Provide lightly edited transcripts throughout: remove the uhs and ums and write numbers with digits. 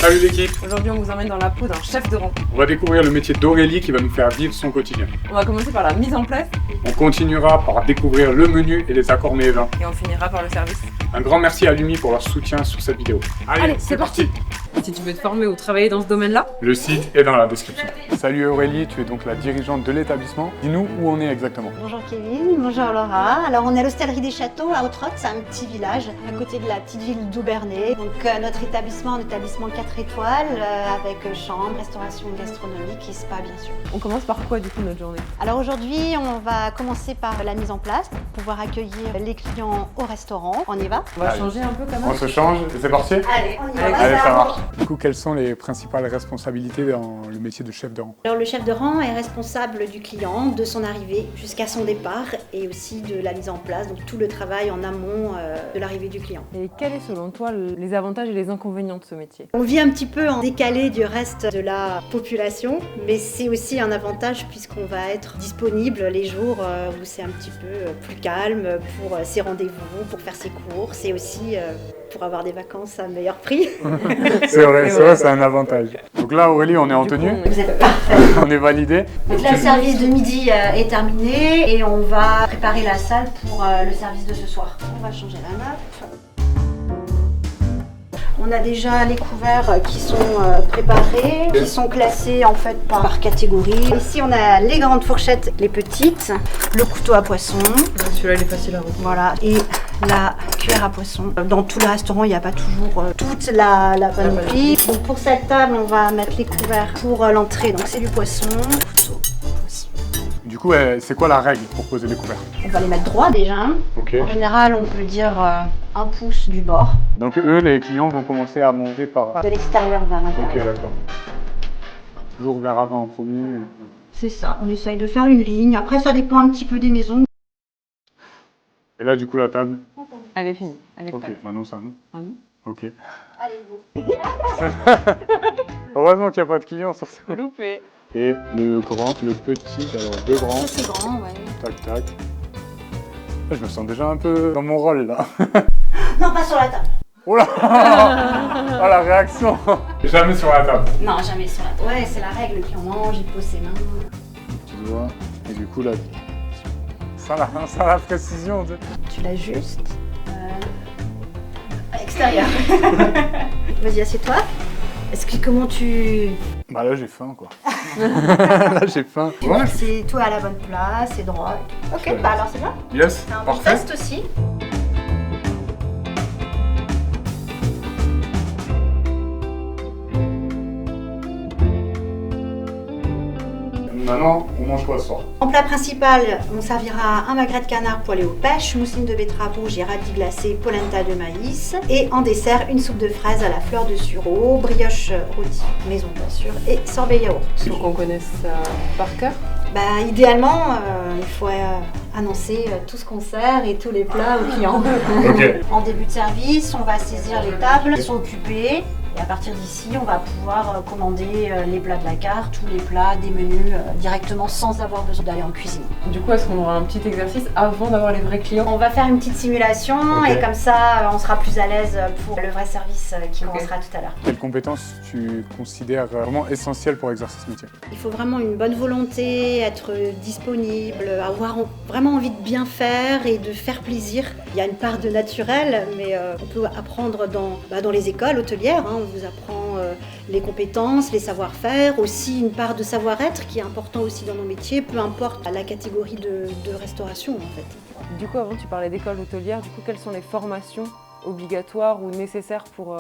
Salut l'équipe. Aujourd'hui, on vous emmène dans la peau d'un chef de rang. On va découvrir le métier d'Aurélie qui va nous faire vivre son quotidien. On va commencer par la mise en place On continuera par découvrir le menu et les accords mets et vins. et on finira par le service. Un grand merci à Lumi pour leur soutien sur cette vidéo. Allez, c'est parti. Si tu veux te former ou travailler dans ce domaine-là, Le site est dans la description. Salut Aurélie, tu es donc la dirigeante de l'établissement. Dis-nous où on est exactement. Bonjour Kevin, bonjour Laura. Alors on est à l'Hostellerie des Châteaux à Hautrotte, c'est un petit village à côté de la petite ville d'Aubernay. Donc notre établissement, un établissement 4 étoiles avec chambre, restauration gastronomique et spa bien sûr. on commence par quoi du coup notre journée? Alors aujourd'hui on va commencer par la mise en place pour pouvoir accueillir les clients au restaurant. On y va? On va Allez. changer un peu quand On même. se change et c'est parti. Allez, on y va. Allez, ça marche. Du coup, quelles sont les principales responsabilités dans le métier de chef de rang? Alors le chef de rang est responsable du client, de son arrivée jusqu'à son départ et aussi de la mise en place, donc tout le travail en amont de l'arrivée du client. Et quels sont selon toi les avantages et les inconvénients de ce métier? On vit un petit peu en décalé du reste de la population, mais c'est aussi un avantage puisqu'on va être disponible les jours où c'est un petit peu plus calme pour ses rendez-vous, pour faire ses courses et aussi pour avoir des vacances à meilleur prix. C'est vrai, c'est un avantage. Donc là, Aurélie, on est en Du coup, tenue, Vous êtes parfait. on est validé. Donc là, le service de midi est terminé et on va préparer la salle pour le service de ce soir. On va changer la nappe. On a déjà les couverts qui sont préparés, qui sont classés en fait par catégorie. Ici, on a les grandes fourchettes, les petites, le couteau à poisson, celui-là il est facile à retenir. voilà, et la cuillère à poisson. Dans tous les restaurants, il n'y a pas toujours toute la panoplie. Donc pour cette table, on va mettre les couverts pour l'entrée. Donc c'est du poisson, couteau, poisson. Du coup, c'est quoi la règle pour poser les couverts? On va les mettre droit déjà. Ok. En général, on peut dire 1 pouce du bord, Donc eux, les clients vont commencer à manger par... de l'extérieur vers Ok, l'intérieur. d'accord. Toujours vers avant en premier. C'est ça, on essaye de faire une ligne. Après, ça dépend un petit peu des maisons. Et là, du coup, la table. Elle est finie, elle est Ok, prête. maintenant ça. Ah oui. Ok. Allez-vous. Heureusement qu'il n'y a pas de clients sur ce. Loupé. Et le grand, le petit, alors deux grands. Ça, c'est grand, ouais. Tac, tac. Je me sens déjà un peu dans mon rôle là. Non, pas sur la table. Oh là. Oh la réaction. Jamais sur la table. Non, jamais sur la table. Ouais, c'est la règle qui en mange, il pose ses mains. Tu vois. Et du coup là, ça la précision. Tu l'ajustes. À l'extérieur. Vas-y, assieds-toi. Est-ce que comment tu... Bah là j'ai faim quoi. Là j'ai faim. Ouais. C'est toi à la bonne place, c'est droit. Ok, Ouais. bah alors c'est bien. Yes. C'est un bon Parfait. test aussi. Maintenant, on mange quoi ce soir? En plat principal, on servira un magret de canard poêlé aux pêches, mousseline de betterave rouge et radis glacé, polenta de maïs. Et en dessert, une soupe de fraises à la fleur de sureau, brioche rôtie maison bien sûr, et sorbet yaourt. Faut qu'on connaisse ça par cœur. Bah, idéalement, il faut annoncer tout ce qu'on sert et tous les plats aux clients. Ok. En début de service, on va saisir les tables, sont occupées. Et à partir d'ici, on va pouvoir commander les plats de la carte ou les plats des menus directement sans avoir besoin d'aller en cuisine. Du coup, est-ce qu'on aura un petit exercice avant d'avoir les vrais clients? On va faire une petite simulation Ok. et comme ça, on sera plus à l'aise pour le vrai service qui Ok. commencera tout à l'heure. Quelles compétences tu considères vraiment essentielles pour exercer ce métier? Il faut vraiment une bonne volonté, être disponible, avoir vraiment envie de bien faire et de faire plaisir. Il y a une part de naturel, mais on peut apprendre dans les écoles hôtelières. Hein, on vous apprend les compétences, les savoir-faire, aussi une part de savoir-être qui est important aussi dans nos métiers, peu importe la catégorie de restauration en fait. Du coup, avant tu parlais d'école hôtelière, du coup quelles sont les formations obligatoires ou nécessaires pour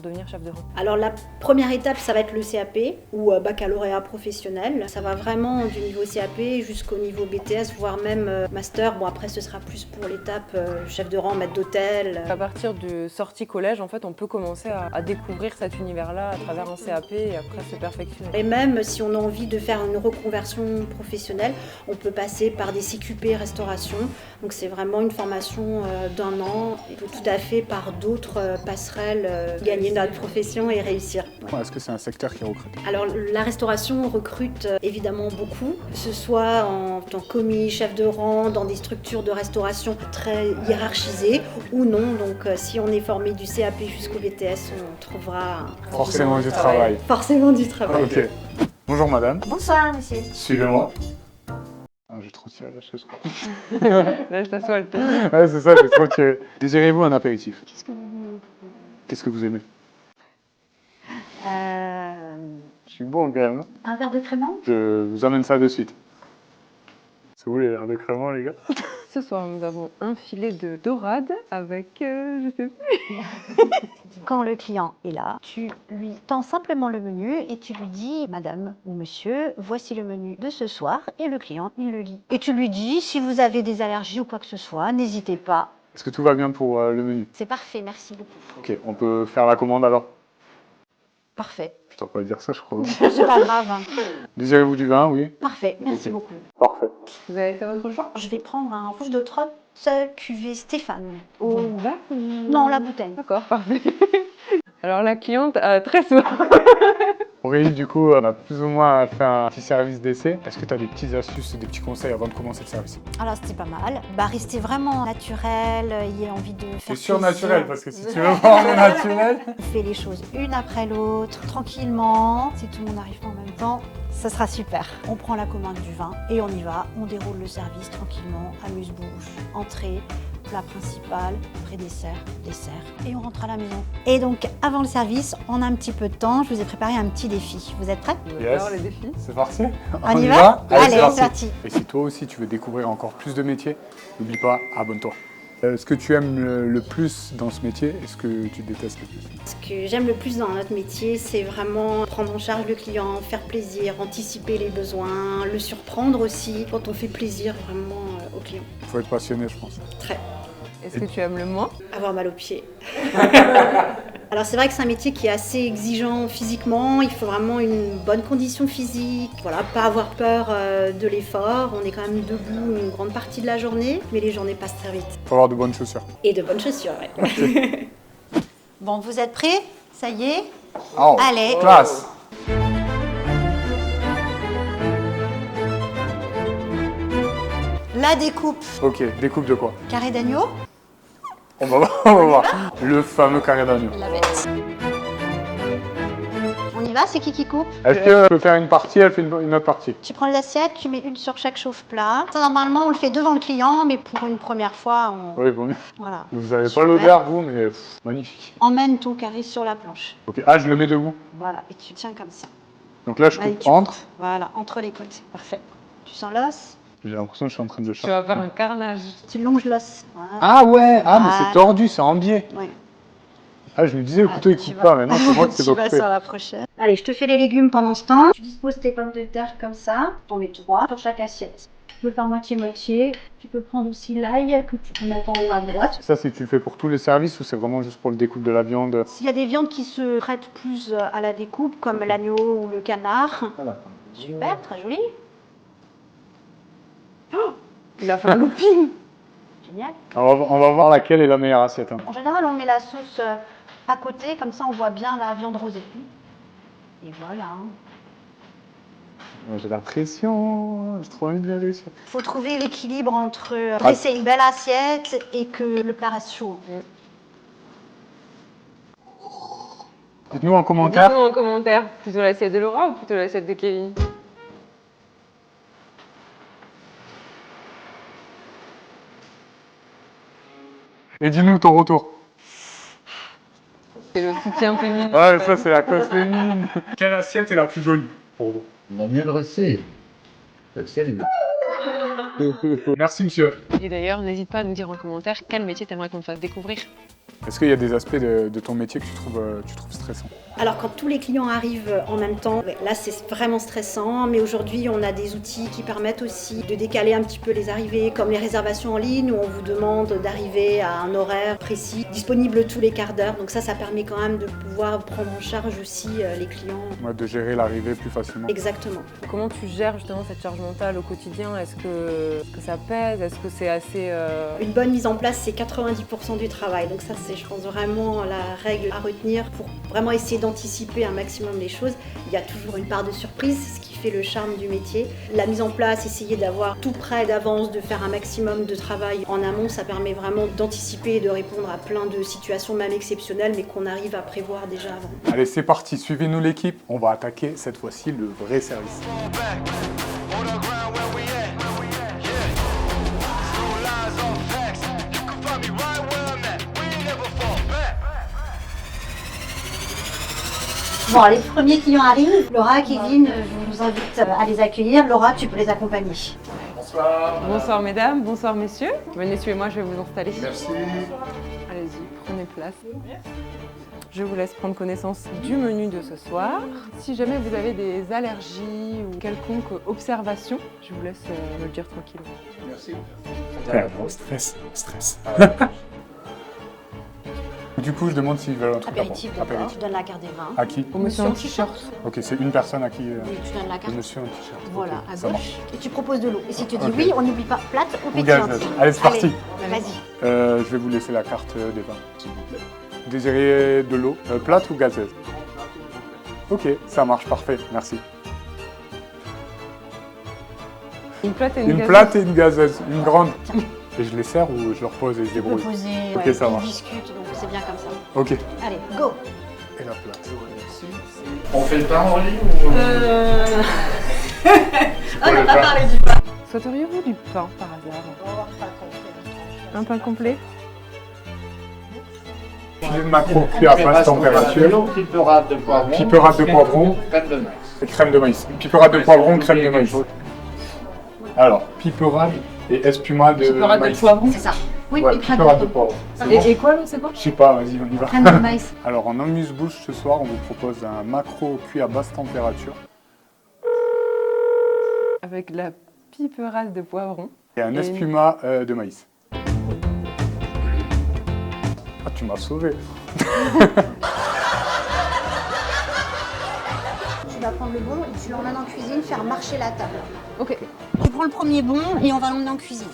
devenir chef de rang? Alors la première étape, ça va être le CAP ou baccalauréat professionnel. Ça va vraiment du niveau CAP jusqu'au niveau BTS, voire même master. Bon après ce sera plus pour l'étape chef de rang, maître d'hôtel. À partir de sortie collège, en fait, on peut commencer à découvrir cet univers-là à travers un CAP et après se perfectionner. Et même si on a envie de faire une reconversion professionnelle, on peut passer par des CQP restauration. Donc c'est vraiment une formation d'1 an et peut tout à fait par d'autres passerelles, gagner notre profession et réussir. Ouais. Est-ce que c'est un secteur qui recrute? Alors la restauration recrute évidemment beaucoup, que ce soit en tant que commis, chef de rang, dans des structures de restauration très hiérarchisées ou non. Donc si on est formé du CAP jusqu'au BTS, on trouvera Forcément du travail. Forcément du travail. Ok. Bonjour madame. Bonsoir, monsieur. Suivez-moi. Ah, j'ai trop tiré la chaise. Là, je t'assois le temps. Ouais, c'est ça, j'ai trop tiré. Désirez-vous un apéritif? Qu'est-ce que vous... Qu'est-ce que vous aimez? Je suis bon quand même. Un verre de crément? Je vous amène ça de suite. C'est où les verres de crément, les gars? Ce soir, nous avons un filet de dorade avec, je sais plus. Quand le client est là, tu lui tends simplement le menu et tu lui dis « Madame ou monsieur, voici le menu de ce soir » et le client, il le lit. Et tu lui dis « Si vous avez des allergies ou quoi que ce soit, n'hésitez pas. Est-ce que tout va bien pour le menu? » C'est parfait, merci beaucoup. Ok, on peut faire la commande alors? Parfait. Je dois pas dire ça, je crois. C'est pas grave. Désirez-vous du vin? Oui. Parfait, merci Ok. beaucoup. Parfait. Vous avez fait votre choix? Je vais prendre un rouge de trotte cuvée Stéphane. Au verre? Non, la bouteille. D'accord, parfait. Alors la cliente a très soif. Aurélie, du coup, on a plus ou moins fait un petit service d'essai. Est-ce que tu as des petites astuces et des petits conseils avant de commencer le service? Alors c'était pas mal. Rester vraiment naturel, il y a envie de faire C'est plaisir. surnaturel, parce que si tu veux voir le naturel... On fait les choses une après l'autre, tranquillement. Si tout le monde arrive pas en même temps, ça sera super. On prend la commande du vin et on y va. On déroule le service tranquillement, amuse-bouche, entrée, plat principal, pré-dessert, dessert, et on rentre à la maison. Et donc, avant le service, on a un petit peu de temps. Je vous ai préparé un petit défi. Vous êtes prêts? J'adore les défis. C'est parti? On y va? Allez, c'est parti. Et si toi aussi tu veux découvrir encore plus de métiers, n'oublie pas, abonne-toi. Ce que tu aimes le plus dans ce métier et ce que tu détestes le plus? Ce que j'aime le plus dans notre métier, c'est vraiment prendre en charge le client, faire plaisir, anticiper les besoins, le surprendre aussi quand on fait plaisir vraiment au client. Il faut être passionné, je pense. Très. Est-ce que tu aimes le moins? Avoir mal aux pieds. Alors c'est vrai que c'est un métier qui est assez exigeant physiquement, il faut vraiment une bonne condition physique, voilà, pas avoir peur de l'effort, on est quand même debout une grande partie de la journée, mais les journées passent très vite. Il faut avoir de bonnes chaussures. Et de bonnes chaussures, ouais. Bon, vous êtes prêts? Ça y est? Oh, Allez. classe! La découpe. Ok, découpe de quoi? Carré d'agneau. On va voir, on va voir. Le fameux carré d'agneau. La bête. On y va, c'est qui coupe? Est-ce que peut faire une partie, elle fait une autre partie? Tu prends les assiettes, tu mets une sur chaque chauffe-plat. Ça, normalement, on le fait devant le client, mais pour une première fois, on... Oui, bon mieux. Voilà. Vous avez pas Super. l'odeur, vous, mais magnifique. Emmène ton carré sur la planche. Ok, ah, je le mets debout. Voilà, et tu tiens comme ça. Donc là, je Allez, coupe tu entre. coupes. Voilà, entre les côtés. Parfait. Tu sens l'os? J'ai l'impression que je suis en train de le Tu chercher. vas faire un carnage. Tu longes l'os. Voilà. Ah ouais, ah mais Voilà. c'est tordu, c'est en biais. Ouais. Ah, je me disais, le couteau il tu coupe vas- pas, mais non, c'est moi qui Tu dois vas couper. sur la prochaine. Allez, je te fais les légumes pendant ce temps. Tu disposes tes pommes de terre comme ça. Tu en mets 3 sur chaque assiette. Tu peux faire moitié-moitié. Tu peux prendre aussi l'ail que tu peux mettre en haut à droite. Ça, c'est que tu le fais pour tous les services ou c'est vraiment juste pour le découpe de la viande? S'il y a des viandes qui se prêtent plus à la découpe, comme l'agneau ou le canard. Voilà. Super, très joli. Il a fait un looping. Génial. Alors, on va voir laquelle est la meilleure assiette. Hein. En général, on met la sauce à côté, comme ça on voit bien la viande rosée. Et voilà. J'ai la pression, j'ai trop envie de bien réussir. Il faut trouver l'équilibre entre dresser une belle assiette et que le plat reste chaud. Dites-nous en commentaire. Dites-nous en commentaire, plutôt l'assiette de Laura ou plutôt l'assiette de Kevin? Et dis-nous ton retour. C'est le soutien féminin. Ouais, ça c'est la cause féminine. Quelle assiette est la plus jolie pour vous? On va mieux le rester. Le ciel est Merci monsieur. Et d'ailleurs, n'hésite pas à nous dire en commentaire quel métier t'aimerais qu'on te fasse découvrir. Est-ce qu'il y a des aspects de ton métier que tu trouves stressants? Alors quand tous les clients arrivent en même temps, là c'est vraiment stressant, mais aujourd'hui on a des outils qui permettent aussi de décaler un petit peu les arrivées, comme les réservations en ligne où on vous demande d'arriver à un horaire précis, disponible tous les quarts d'heure, donc ça permet quand même de pouvoir prendre en charge aussi les clients. Ouais, de gérer l'arrivée plus facilement. Exactement. Comment tu gères justement cette charge mentale au quotidien? Est-ce que ça pèse? Est-ce que c'est assez... Une bonne mise en place c'est 90% du travail, donc ça c'est, je pense, vraiment la règle à retenir pour vraiment essayer d'anticiper un maximum les choses. Il y a toujours une part de surprise, c'est ce qui fait le charme du métier. La mise en place, essayer d'avoir tout prêt d'avance, de faire un maximum de travail en amont, ça permet vraiment d'anticiper et de répondre à plein de situations même exceptionnelles, mais qu'on arrive à prévoir déjà avant. Allez, c'est parti, suivez-nous l'équipe. On va attaquer cette fois-ci le vrai service. Bon, les premiers clients arrivent. Laura, Kevin, je vous invite à les accueillir. Laura, tu peux les accompagner. Bonsoir. Bonsoir mesdames, bonsoir messieurs. Venez, suivez-moi, je vais vous installer. Merci. Allez-y, prenez place. Je vous laisse prendre connaissance du menu de ce soir. Si jamais vous avez des allergies ou quelconque observation, je vous laisse me le dire tranquillement. Merci. Stress. Du coup, je demande s'ils veulent un truc Apéritif, à boire. d'accord. Tu donnes la carte des vins. À qui? Au monsieur en t-shirt. Ok, c'est une personne à qui Oui, tu donnes la le carte. monsieur en t-shirt. Voilà, Ok, à ça gauche. marche. Et tu proposes de l'eau. Et si tu dis Ok. oui, on n'oublie pas plate ou Ou pétillante. gazeuse. Allez, c'est parti. Vas-y. Je vais vous laisser la carte des vins, s'il vous plaît. Vous désirez de l'eau plate ou gazeuse? Ok, ça marche, parfait, merci. Une plate et Une gazeuse. plate et une gazeuse, une grande. Et je les sers ou je leur pose et ils se Tu peux débrouillent? poser, Ok, ouais, ça ils marche. discutent, donc c'est bien comme ça. Ok. Allez, go. Et la plate. On fait le pain en ligne ou... On n'a le pas pain. parlé du pain. Souhaiteriez-vous du pain par hasard? Un pain complet? Filet de maquereau cuit à basse température. Piperade de poivron. Piperade de poivron. Crème de maïs. Et crème de maïs. Piperade de poivron, crème de maïs. Alors, piperade et espumade de Piperade de maïs. poivron. C'est ça. Oui, Ouais, et crème piperade de de poivron. Et quoi l'autre, c'est quoi? Je sais pas, vas-y, on y va. crème de maïs. Alors, en amuse-bouche, ce soir, on vous propose un maquereau cuit à basse température Avec la piperade de poivron. et un Et espuma de maïs. Ah, tu m'as sauvé. Tu vas prendre le bon et tu l'emmènes en cuisine, faire marcher la table. Ok. Tu prends le premier bon et on va l'emmener en cuisine.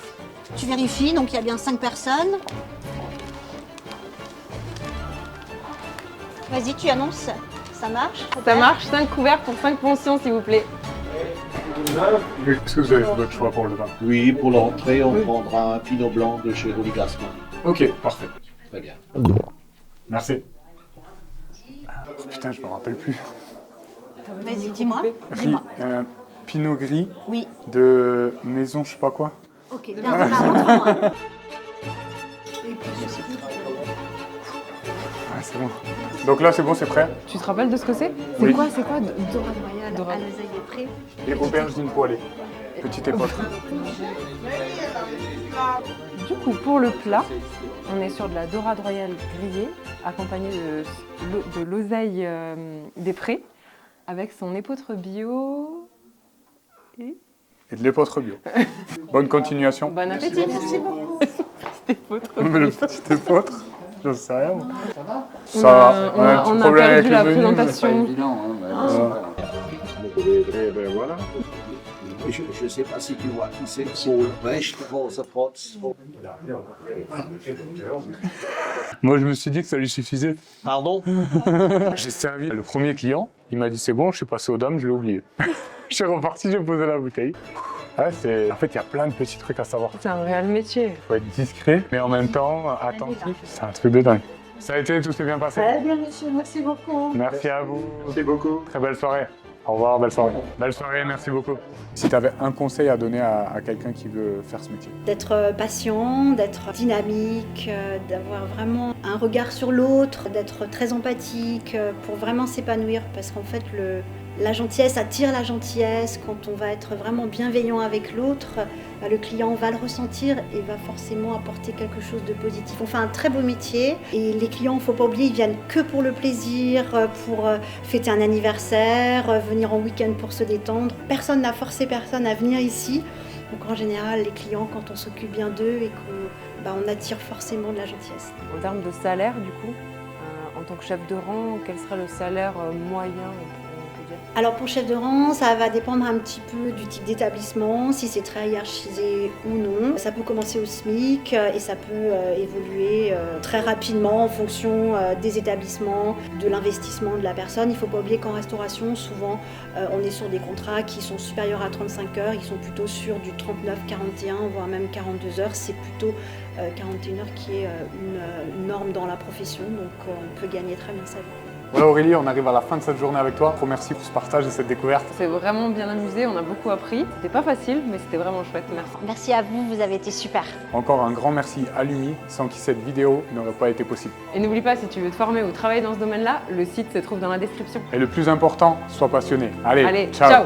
Tu vérifies, donc il y a bien 5 personnes. Vas-y, tu annonces. Ça marche? Ça marche, 5 couverts pour 5 pensions s'il vous plaît. Est-ce que vous avez fait votre choix pour le vin? Oui, pour l'entrée, on prendra un pinot blanc de chez Rolly Gassman. Ok, parfait. Très bien. Merci. Putain, je me rappelle plus. Vas-y, dis-moi. Gris, pinot gris Oui. de maison, je sais pas quoi. Ok, bien, rentre-moi. Ah, c'est bon. Donc là, c'est bon, c'est prêt. Tu te rappelles de ce que c'est? Oui. C'est quoi? C'est quoi? Dorade royale Dorade. à l'oseille des prés. Et aubergine poêlée. Petite époque. Du coup, pour le plat, on est sur de la dorade royale grillée, accompagnée de l'oseille des prés, avec son épeautre bio. Et Et de l'épeautre bio. Bonne continuation. bon appétit, merci beaucoup. Épeautre Mais le bio. petit épeautre, j'en sais rien. moi. On Ça va. a- On a un petit on a problème perdu avec la le menu, mais- présentation. évident, hein, Ben voilà. Et je ne sais pas si tu vois qui c'est. Paul Brecht, Rosa Potts. Moi, je me suis dit que ça lui suffisait. Pardon? J'ai servi le premier client. Il m'a dit c'est bon, je suis passé aux dames, je l'ai oublié. Je suis reparti, j'ai posé la bouteille. Ouais, en fait, il y a plein de petits trucs à savoir. C'est un réel métier. Il faut être discret, mais en même temps attentif. C'est un truc de dingue. Ça a été, tout s'est bien passé. Très bien, monsieur, merci beaucoup. Merci à vous. Merci beaucoup. Très belle soirée. Au revoir, belle soirée. Belle soirée, merci beaucoup. Si tu avais un conseil à donner à quelqu'un qui veut faire ce métier. D'être patient, d'être dynamique, d'avoir vraiment un regard sur l'autre, d'être très empathique pour vraiment s'épanouir parce qu'en fait la gentillesse attire la gentillesse. Quand on va être vraiment bienveillant avec l'autre, le client va le ressentir et va forcément apporter quelque chose de positif. On fait un très beau métier et les clients, il ne faut pas oublier, ils viennent que pour le plaisir, pour fêter un anniversaire, venir en week-end pour se détendre. Personne n'a forcé personne à venir ici. Donc en général, les clients, quand on s'occupe bien d'eux et qu'on attire forcément de la gentillesse. En termes de salaire, du coup, en tant que chef de rang, quel serait le salaire moyen, on peut dire? Alors pour chef de rang, ça va dépendre un petit peu du type d'établissement, si c'est très hiérarchisé ou non. Ça peut commencer au SMIC et ça peut évoluer très rapidement en fonction des établissements, de l'investissement de la personne. Il ne faut pas oublier qu'en restauration, souvent, on est sur des contrats qui sont supérieurs à 35 heures. Ils sont plutôt sur du 39, 41, voire même 42 heures. C'est plutôt 41 heures qui est une norme dans la profession, donc on peut gagner très bien sa vie. Voilà Aurélie, on arrive à la fin de cette journée avec toi. Merci pour ce partage et cette découverte. On s'est vraiment bien amusé, on a beaucoup appris. C'était pas facile, mais c'était vraiment chouette. Merci. Merci à vous, vous avez été super. Encore un grand merci à Lumi, sans qui cette vidéo n'aurait pas été possible. Et n'oublie pas, si tu veux te former ou travailler dans ce domaine-là, le site se trouve dans la description. Et le plus important, sois passionné. Allez, Allez, ciao.